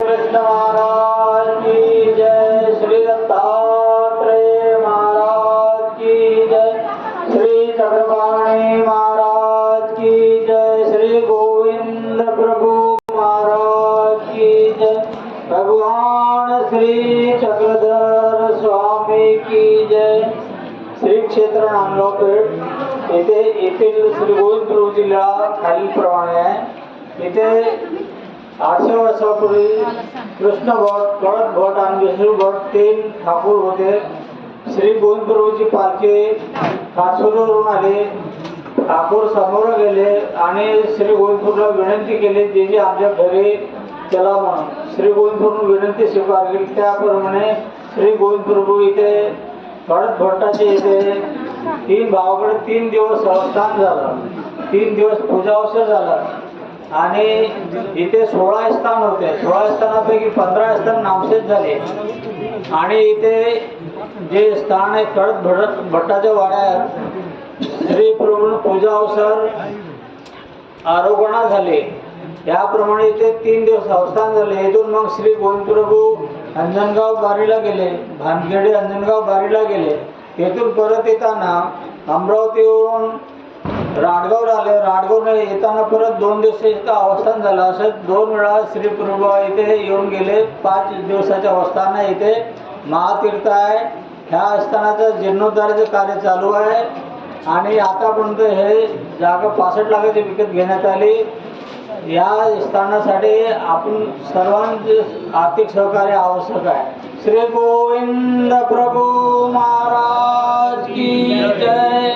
कृष्ण महाराज की जय। श्री दत्तात्रेय महाराज की जय। श्री चक्रपाणी महाराज की जय। श्री गोविंद प्रभु महाराज की जय। भगवान श्री चक्रधर स्वामी की जय। श्री क्षेत्र नामलोपेठ येथील श्री गोविंद प्रभू जिल्हा खालीलप्रमाणे आहे। इथे 800 वर्षापूर्वी कृष्ण भट, गळत भट आणि विष्णू भट 3 ठाकूर होते। श्री गोविंद प्रभूची पालखी कासोलीवरून आली। ठाकूर समोर गेले आणि श्री गोविंद प्रभूला विनंती केली जे आमच्या घरी चला म्हणून। श्री गोविंद प्रभू विनंती स्वीकार केली। त्याप्रमाणे श्री गोविंद प्रभू इथे गळत भट्टाचे इथे 3 भावाकडे 3 दिवस संस्थान झालं। 3 दिवस पूजा अवसर झाला आणि इथे 16 स्थान होते। 16 स्थानापैकी 15 स्थान नामशेष झाले आणि इथे जे स्थान आहे गळत भट्टाच्या वाड्यात श्री प्रभू पूजा अवसर आरोगणा झाले। याप्रमाणे इथे 3 दिवस संस्थान झाले। इथून मग श्री गोविंद प्रभू अंजनगाव बारीला गेले, भानखेडे अंजनगाव बारीला गेले। येथून परत येताना अमरावतीवरून राडगाव आले। राडगाव येताना परत 2 दिवस इथं अवस्थान झालं। असं 2 वेळा श्री प्रभू इथे येऊन गेले। 5 दिवसाच्या अवस्थान इथे महातीर्थ आहे। ह्या स्थानाचं जीर्णोद्धाराचं कार्य चालू आहे आणि आतापर्यंत हे जागा 65 लाखाची विकत घेण्यात आली। या स्थानासाठी आपण सर्वांचे आर्थिक सहकार्य आवश्यक आहे। श्री गोविंद प्रभू महाराज की जय।